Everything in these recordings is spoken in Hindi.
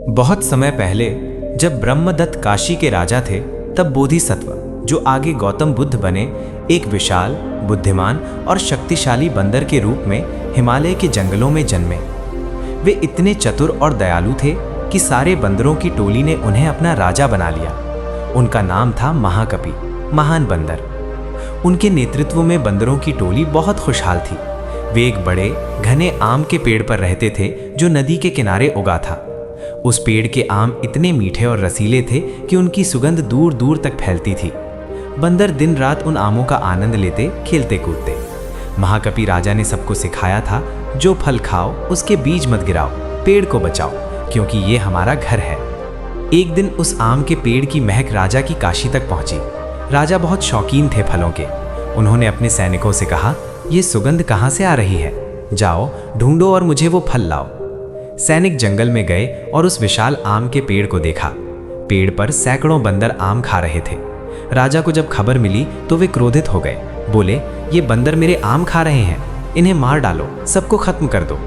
बहुत समय पहले जब ब्रह्मदत्त काशी के राजा थे, तब बोधिसत्व जो आगे गौतम बुद्ध बने, एक विशाल, बुद्धिमान और शक्तिशाली बंदर के रूप में हिमालय के जंगलों में जन्मे। वे इतने चतुर और दयालु थे कि सारे बंदरों की टोली ने उन्हें अपना राजा बना लिया। उनका नाम था महाकपि, महान बंदर। उनके नेतृत्व में बंदरों की टोली बहुत खुशहाल थी। वे एक बड़े घने आम के पेड़ पर रहते थे जो नदी के किनारे उगा था। उस पेड़ के आम इतने मीठे और रसीले थे कि उनकी सुगंध दूर दूर तक फैलती थी। बंदर दिन रात उन आमों का आनंद लेते, खेलते कूदते। महाकपि राजा ने सबको सिखाया था, जो फल खाओ उसके बीज मत गिराओ, पेड़ को बचाओ, क्योंकि ये हमारा घर है। एक दिन उस आम के पेड़ की महक राजा की काशी तक पहुंची। राजा बहुत शौकीन थे फलों के। उन्होंने अपने सैनिकों से कहा, ये सुगंध कहाँ से आ रही है? जाओ ढूंढो और मुझे वो फल लाओ। सैनिक जंगल में गए और उस विशाल आम के पेड़ को देखा। पेड़ पर सैकड़ों बंदर आम खा रहे थे। राजा को जब खबर मिली तो वे क्रोधित हो गए। बोले, ये बंदर मेरे आम खा रहे हैं, इन्हें मार डालो, सबको खत्म कर दो।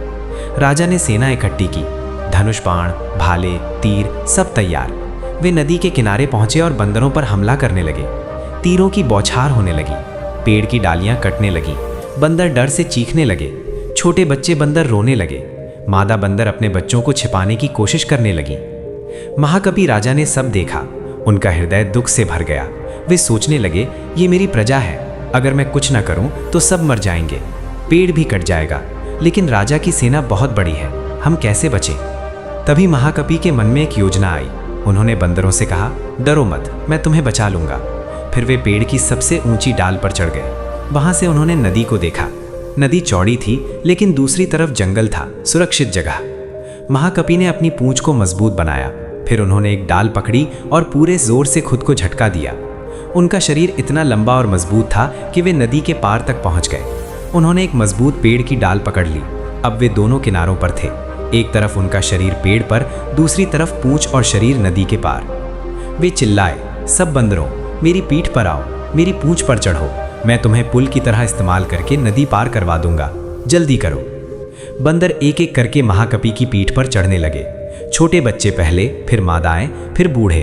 राजा ने सेना इकट्ठी की। धनुष, बाण, भाले, तीर सब तैयार। वे नदी के किनारे पहुंचे और बंदरों पर हमला करने लगे। तीरों की बौछार होने लगी, पेड़ की डालियां कटने लगी। बंदर डर से चीखने लगे। छोटे बच्चे बंदर रोने लगे। मादा बंदर अपने बच्चों को छिपाने की कोशिश करने लगी। महाकपि राजा ने सब देखा। उनका हृदय दुख से भर गया। वे सोचने लगे, ये मेरी प्रजा है, अगर मैं कुछ न करूं तो सब मर जाएंगे, पेड़ भी कट जाएगा। लेकिन राजा की सेना बहुत बड़ी है, हम कैसे बचें? तभी महाकपि के मन में एक योजना आई। उन्होंने बंदरों से कहा, डरो मत, मैं तुम्हें बचा लूंगा। फिर वे पेड़ की सबसे ऊंची डाल पर चढ़ गए। वहां से उन्होंने नदी को देखा। नदी चौड़ी थी, लेकिन दूसरी तरफ जंगल था, सुरक्षित जगह। महाकपि ने अपनी पूंछ को मजबूत बनाया। फिर उन्होंने एक डाल पकड़ी और पूरे जोर से खुद को झटका दिया। उनका शरीर इतना लंबा और मजबूत था कि वे नदी के पार तक पहुंच गए। उन्होंने एक मजबूत पेड़ की डाल पकड़ ली। अब वे दोनों किनारों पर थे। एक तरफ उनका शरीर पेड़ पर, दूसरी तरफ पूंछ और शरीर नदी के पार। वे चिल्लाए, सब बंदरों, मेरी पीठ पर आओ, मेरी पूंछ पर चढ़ो, मैं तुम्हें पुल की तरह इस्तेमाल करके नदी पार करवा दूंगा, जल्दी करो। बंदर एक एक करके महाकपि की पीठ पर चढ़ने लगे। छोटे बच्चे पहले, फिर मादाएं, फिर बूढ़े।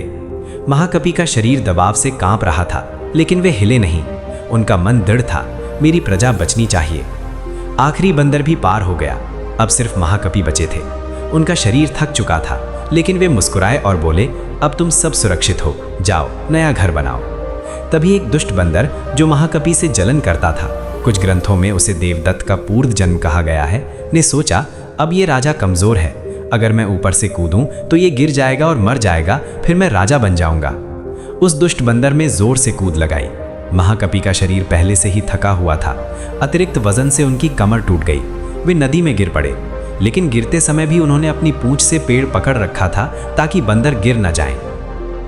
महाकपि का शरीर दबाव से कांप रहा था, लेकिन वे हिले नहीं। उनका मन दृढ़ था, मेरी प्रजा बचनी चाहिए। आखिरी बंदर भी पार हो गया। अब सिर्फ महाकपि बचे थे। उनका शरीर थक चुका था, लेकिन वे मुस्कुराए और बोले, अब तुम सब सुरक्षित हो, जाओ नया घर बनाओ। तभी एक दुष्ट बंदर जो महाकपि से जलन करता था, कुछ ग्रंथों में उसे देवदत्त का पूर्व जन्म कहा गया है, ने सोचा, अब ये राजा कमजोर है, अगर मैं ऊपर से कूदूं तो ये गिर जाएगा और मर जाएगा, फिर मैं राजा बन जाऊंगा। उस दुष्ट बंदर में जोर से कूद लगाई। महाकपि का शरीर पहले से ही थका हुआ था। अतिरिक्त वजन से उनकी कमर टूट गई। वे नदी में गिर पड़े, लेकिन गिरते समय भी उन्होंने अपनी पूंछ से पेड़ पकड़ रखा था ताकि बंदर गिर न जाएं।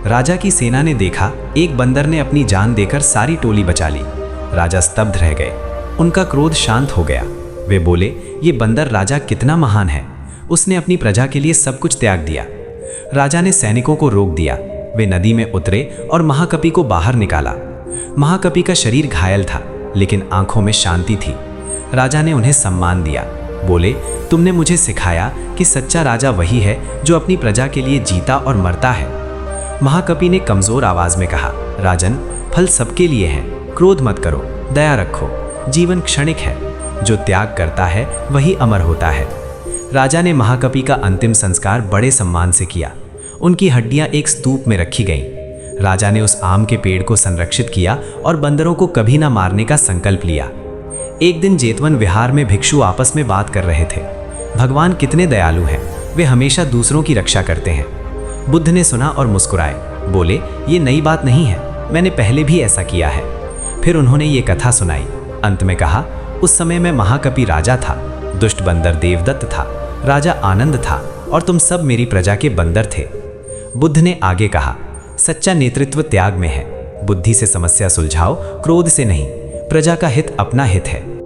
राजा की सेना ने देखा, एक बंदर ने अपनी जान देकर सारी टोली बचा ली। राजा स्तब्ध रह गए। उनका क्रोध शांत हो गया। वे बोले, ये बंदर राजा कितना महान है, उसने अपनी प्रजा के लिए सब कुछ त्याग दिया। राजा ने सैनिकों को रोक दिया। वे नदी में उतरे और महाकपि को बाहर निकाला। महाकपि का शरीर घायल था, लेकिन आंखों में शांति थी। राजा ने उन्हें सम्मान दिया। बोले, तुमने मुझे सिखाया कि सच्चा राजा वही है जो अपनी प्रजा के लिए जीता और मरता है। महाकपि ने कमजोर आवाज में कहा, राजन, फल सबके लिए है, क्रोध मत करो, दया रखो, जीवन क्षणिक है, जो त्याग करता है वही अमर होता है। राजा ने महाकपि का अंतिम संस्कार बड़े सम्मान से किया। उनकी हड्डियां एक स्तूप में रखी गईं। राजा ने उस आम के पेड़ को संरक्षित किया और बंदरों को कभी न मारने का संकल्प लिया। एक दिन जेतवन विहार में भिक्षु आपस में बात कर रहे थे। भगवान कितने दयालु हैं, वे हमेशा दूसरों की रक्षा करते हैं। बुद्ध ने सुना और मुस्कुराए। बोले, ये नई बात नहीं है, मैंने पहले भी ऐसा किया है। फिर उन्होंने ये कथा सुनाई। अंत में कहा, उस समय मैं महाकपि राजा था, दुष्ट बंदर देवदत्त था, राजा आनंद था और तुम सब मेरी प्रजा के बंदर थे। बुद्ध ने आगे कहा, सच्चा नेतृत्व त्याग में है। बुद्धि से समस्या सुलझाओ, क्रोध से नहीं। प्रजा का हित अपना हित है।